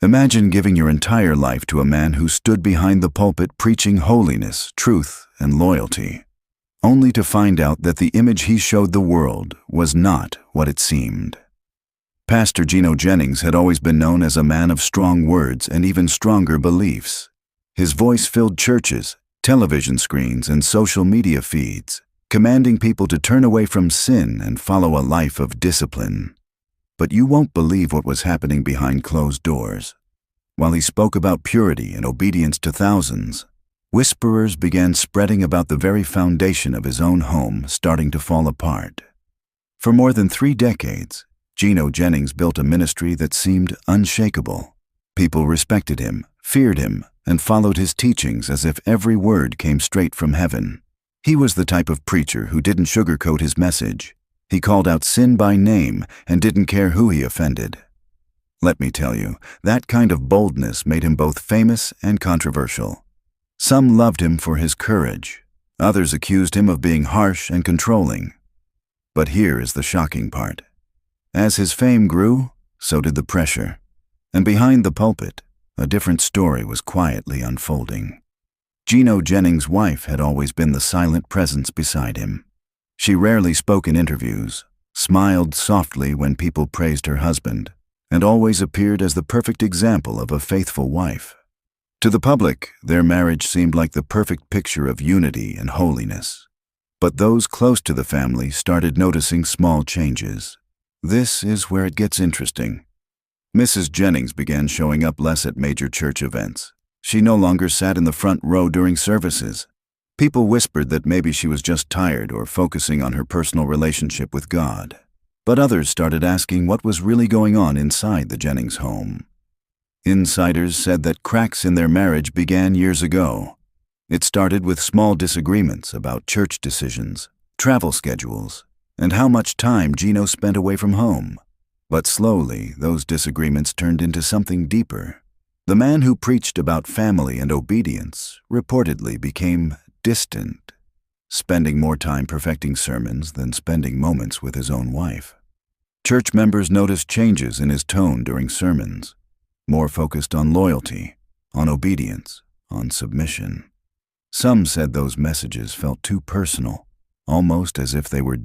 Imagine giving your entire life to a man who stood behind the pulpit preaching holiness, truth, and loyalty, only to find out that the image he showed the world was not what it seemed. Pastor Gino Jennings had always been known as a man of strong words and even stronger beliefs. His voice filled churches, television screens, and social media feeds, commanding people to turn away from sin and follow a life of discipline. But you won't believe what was happening behind closed doors. While he spoke about purity and obedience to thousands, whisperers began spreading about the very foundation of his own home starting to fall apart. For more than 3 decades, Gino Jennings built a ministry that seemed unshakable. People respected him, feared him, and followed his teachings as if every word came straight from heaven. He was the type of preacher who didn't sugarcoat his message. He called out sin by name and didn't care who he offended. Let me tell you, that kind of boldness made him both famous and controversial. Some loved him for his courage. Others accused him of being harsh and controlling. But here is the shocking part. As his fame grew, so did the pressure. And behind the pulpit, a different story was quietly unfolding. Gino Jennings' wife had always been the silent presence beside him. She rarely spoke in interviews, smiled softly when people praised her husband, and always appeared as the perfect example of a faithful wife. To the public, their marriage seemed like the perfect picture of unity and holiness. But those close to the family started noticing small changes. This is where it gets interesting. Mrs. Jennings began showing up less at major church events. She no longer sat in the front row during services. People whispered that maybe she was just tired or focusing on her personal relationship with God. But others started asking what was really going on inside the Jennings home. Insiders said that cracks in their marriage began years ago. It started with small disagreements about church decisions, travel schedules, and how much time Gino spent away from home. But slowly, those disagreements turned into something deeper. The man who preached about family and obedience reportedly became distant, spending more time perfecting sermons than spending moments with his own wife. Church members noticed changes in his tone during sermons, more focused on loyalty, on obedience, on submission. Some said those messages felt too personal, almost as if they were